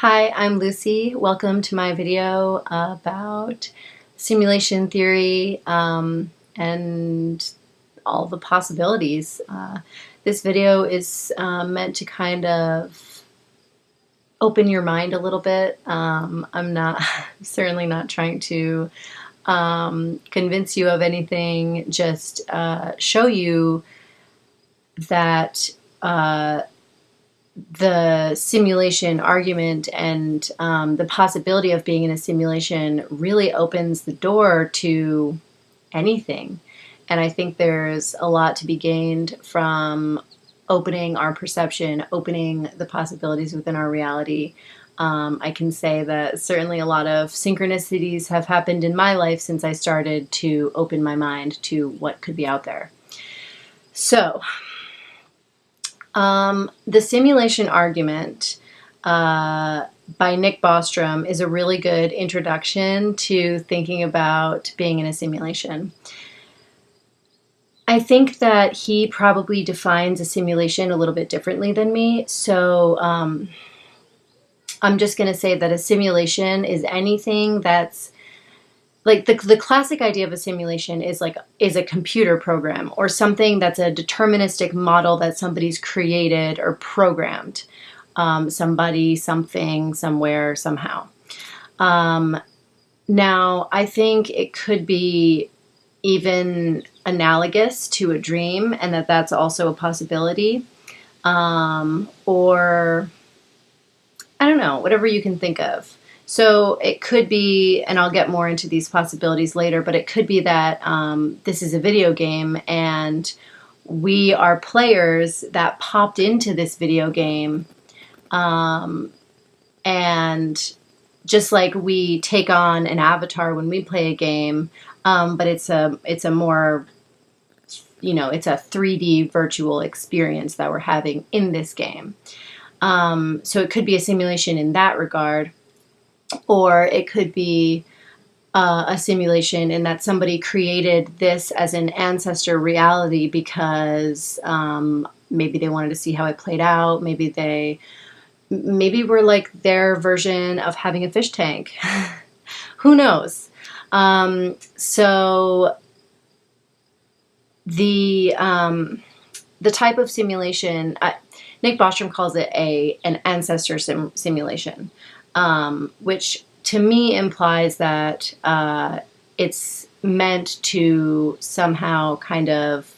Hi, I'm Lucy. Welcome to my video about simulation theory and all the possibilities. This video is meant to kind of open your mind a little bit. I'm not certainly not trying to convince you of anything, just show you that the simulation argument and the possibility of being in a simulation really opens the door to anything. And I think there's a lot to be gained from opening our perception, opening the possibilities within our reality. I can say that certainly a lot of synchronicities have happened in my life since I started to open my mind to what could be out there. So, the simulation argument by Nick Bostrom is a really good introduction to thinking about being in a simulation. I think that he probably defines a simulation a little bit differently than me, so I'm just going to say that a simulation is anything that's like the classic idea of a simulation is a computer program or something that's a deterministic model that somebody's created or programmed. Somebody, something, somewhere, somehow. Now, I think it could be even analogous to a dream, and that's also a possibility. Or, I don't know, whatever you can think of. So it could be, and I'll get more into these possibilities later, but it could be that this is a video game and we are players that popped into this video game, and just like we take on an avatar when we play a game, but it's a more, it's a 3D virtual experience that we're having in this game. So it could be a simulation in that regard. Or it could be a simulation in that somebody created this as an ancestor reality because maybe they wanted to see how it played out. Maybe we're like their version of having a fish tank. Who knows? So the type of simulation, Nick Bostrom calls it an ancestor simulation. Which to me implies that it's meant to somehow kind of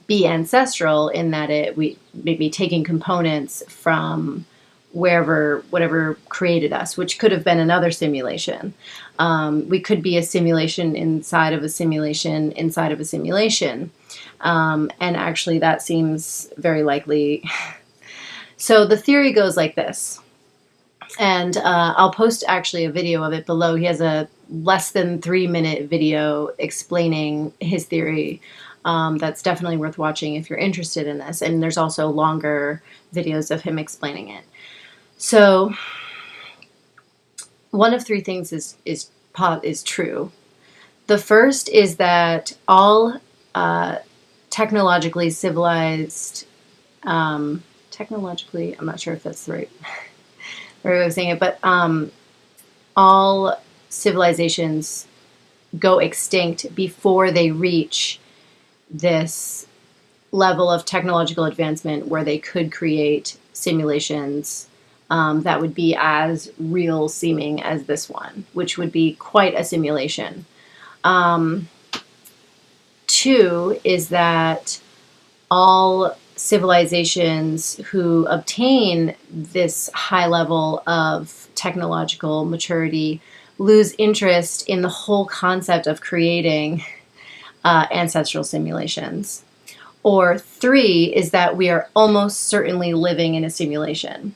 be ancestral in that we may be taking components from whatever created us, which could have been another simulation. We could be a simulation inside of a simulation inside of a simulation. And actually that seems very likely. So the theory goes like this. And I'll post actually a video of it below. He has a less than 3-minute video explaining his theory. That's definitely worth watching if you're interested in this. And there's also longer videos of him explaining it. So one of three things is true. The first is that all technologically civilized, technologically, I'm not sure if that's the right way of saying it, but all civilizations go extinct before they reach this level of technological advancement where they could create simulations that would be as real seeming as this one, which would be quite a simulation. Two is that all civilizations who obtain this high level of technological maturity lose interest in the whole concept of creating ancestral simulations. Or three is that we are almost certainly living in a simulation.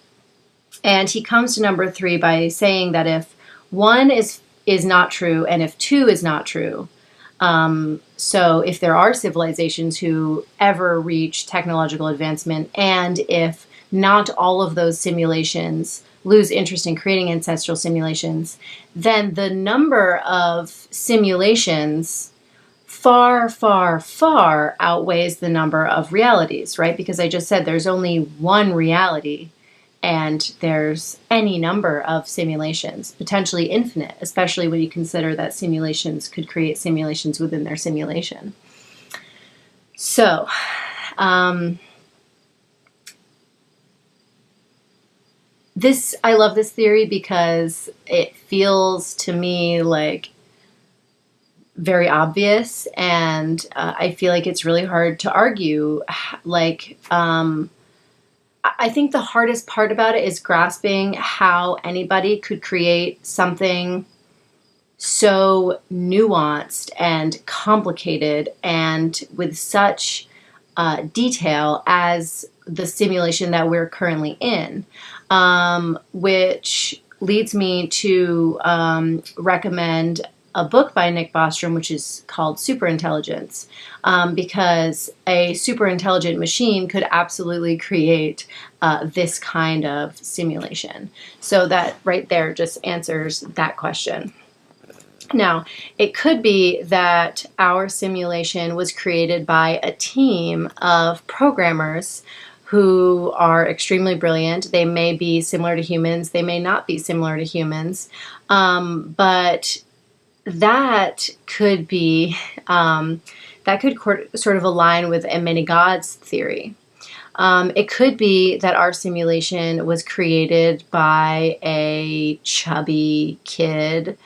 And he comes to number three by saying that if one is not true and if two is not true, so if there are civilizations who ever reach technological advancement, and if not all of those simulations lose interest in creating ancestral simulations, then the number of simulations far, far, far outweighs the number of realities, right? Because I just said there's only one reality, And there's any number of simulations, potentially infinite, especially when you consider that simulations could create simulations within their simulation. So, I love this theory because it feels to me like very obvious, and I feel like it's really hard to argue. Like, I think the hardest part about it is grasping how anybody could create something so nuanced and complicated and with such detail as the simulation that we're currently in, which leads me to recommend a book by Nick Bostrom, which is called Superintelligence, because a superintelligent machine could absolutely create this kind of simulation. So that right there just answers that question. Now, it could be that our simulation was created by a team of programmers who are extremely brilliant. They may be similar to humans, they may not be similar to humans, but that could be, that could sort of align with a many gods theory. It could be that our simulation was created by a chubby kid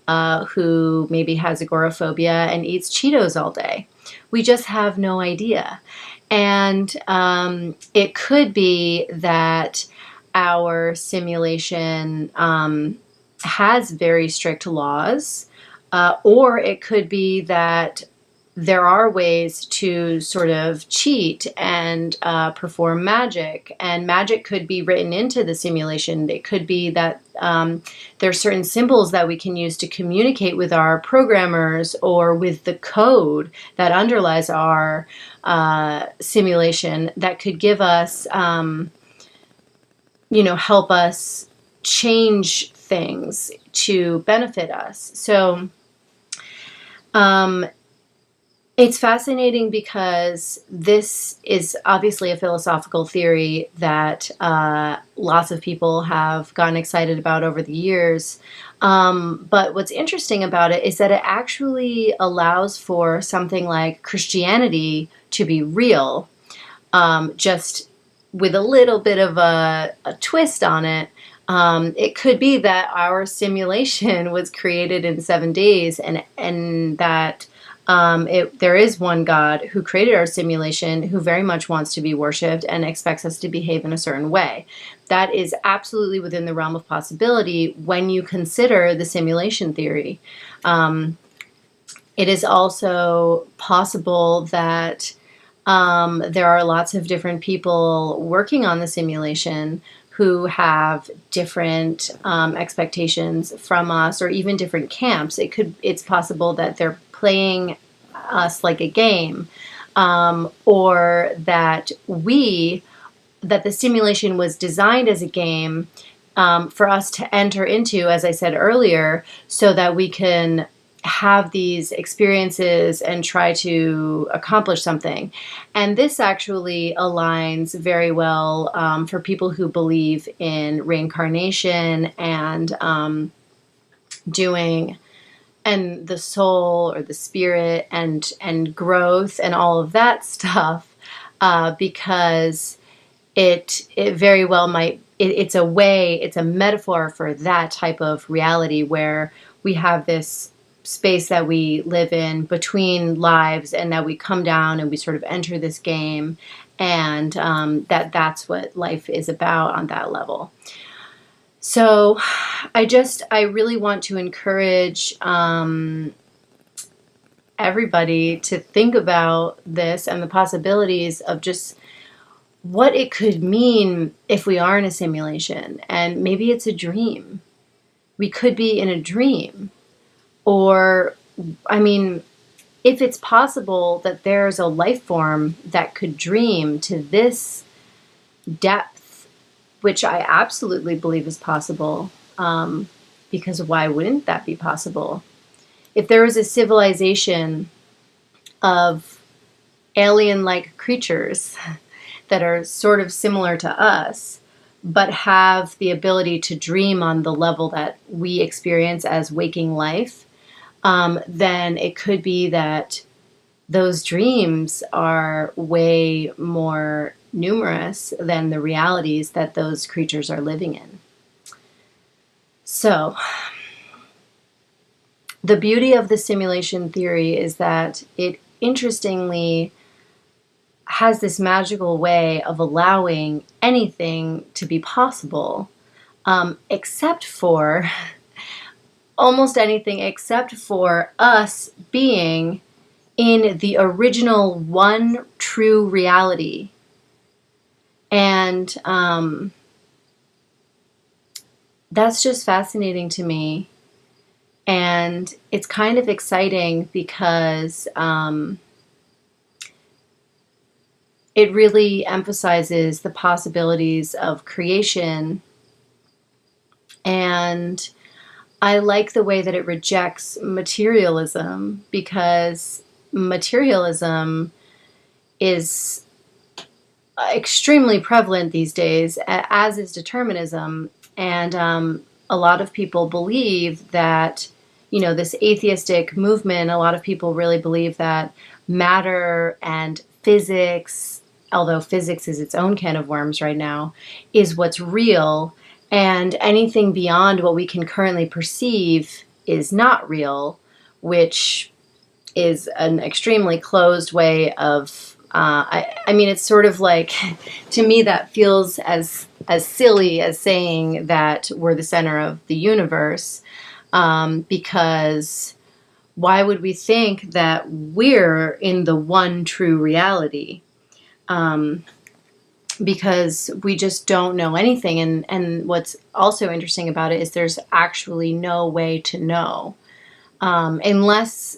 who maybe has agoraphobia and eats Cheetos all day. We just have no idea. And it could be that our simulation has very strict laws, or it could be that there are ways to sort of cheat and perform magic, and magic could be written into the simulation. It could be that there are certain symbols that we can use to communicate with our programmers or with the code that underlies our simulation that could give us, help us change things to benefit us. So, it's fascinating because this is obviously a philosophical theory that lots of people have gotten excited about over the years. But what's interesting about it is that it actually allows for something like Christianity to be real, just with a little bit of a twist on it. It could be that our simulation was created in 7 days, and that there is one God who created our simulation, who very much wants to be worshipped and expects us to behave in a certain way. That is absolutely within the realm of possibility when you consider the simulation theory. It is also possible that there are lots of different people working on the simulation who have different expectations from us, or even different camps. It's possible that they're playing us like a game, or that the simulation was designed as a game for us to enter into, as I said earlier, so that we can have these experiences and try to accomplish something. And this actually aligns very well for people who believe in reincarnation and and the soul or the spirit and growth and all of that stuff, because it very well might, it's a metaphor for that type of reality where we have this space that we live in between lives, and that we come down and we sort of enter this game, and that's what life is about on that level. So I really want to encourage everybody to think about this and the possibilities of just what it could mean if we are in a simulation. And maybe it's a dream. We could be in a dream. Or, if it's possible that there's a life form that could dream to this depth, which I absolutely believe is possible, because why wouldn't that be possible? If there was a civilization of alien-like creatures that are sort of similar to us, but have the ability to dream on the level that we experience as waking life, then it could be that those dreams are way more numerous than the realities that those creatures are living in. So, the beauty of the simulation theory is that it interestingly has this magical way of allowing anything to be possible, except for almost anything except for us being in the original one true reality. And that's just fascinating to me. And it's kind of exciting because it really emphasizes the possibilities of creation. And I like the way that it rejects materialism, because materialism is extremely prevalent these days, as is determinism. And a lot of people believe that, this atheistic movement, a lot of people really believe that matter and physics, although physics is its own can of worms right now, is what's real. And anything beyond what we can currently perceive is not real, which is an extremely closed way of, I mean, it's sort of like, to me, that feels as silly as saying that we're the center of the universe, because why would we think that we're in the one true reality? Because we just don't know anything. And what's also interesting about it is there's actually no way to know. Unless,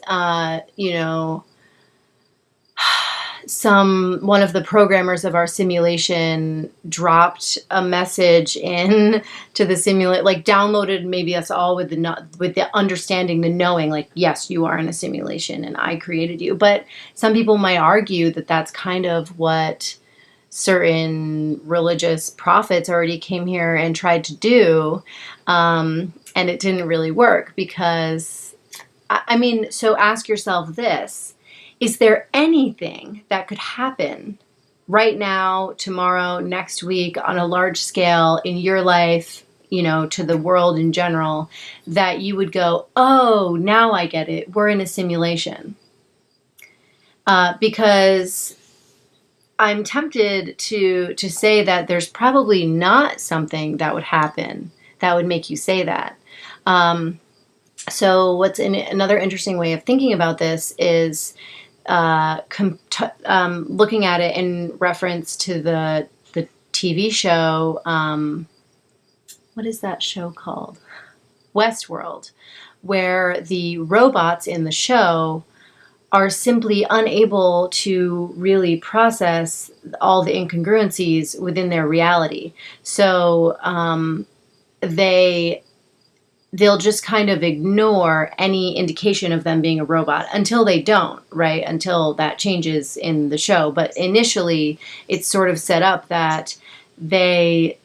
one of the programmers of our simulation dropped a message in to the simulate, like downloaded maybe us all with the understanding, the knowing, like, yes, you are in a simulation and I created you. But some people might argue that that's kind of what certain religious prophets already came here and tried to do, and it didn't really work, because, so ask yourself this: is there anything that could happen right now, tomorrow, next week, on a large scale in your life, to the world in general, that you would go, oh, now I get it, we're in a simulation? Because I'm tempted to say that there's probably not something that would happen that would make you say that. So what's another interesting way of thinking about this is looking at it in reference to the TV show. What is that show called? Westworld, where the robots in the show are simply unable to really process all the incongruencies within their reality. So they'll just kind of ignore any indication of them being a robot until they don't, right? Until that changes in the show. But initially, it's sort of set up that they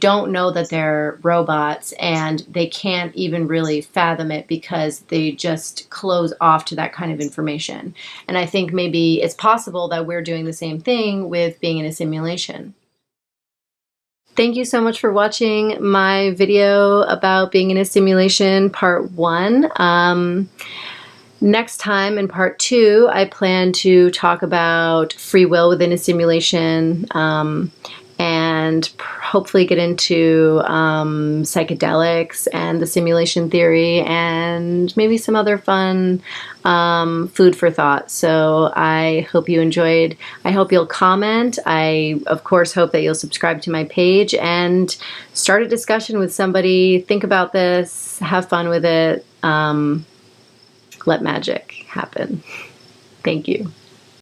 don't know that they're robots, and they can't even really fathom it because they just close off to that kind of information. And I think maybe it's possible that we're doing the same thing with being in a simulation. Thank you so much for watching my video about being in a simulation, part 1. Next time, in part 2, I plan to talk about free will within a simulation, and hopefully get into psychedelics and the simulation theory, and maybe some other fun food for thought. So I hope you enjoyed. I hope you'll comment. I, of course, hope that you'll subscribe to my page and start a discussion with somebody. Think about this. Have fun with it. Let magic happen. Thank you.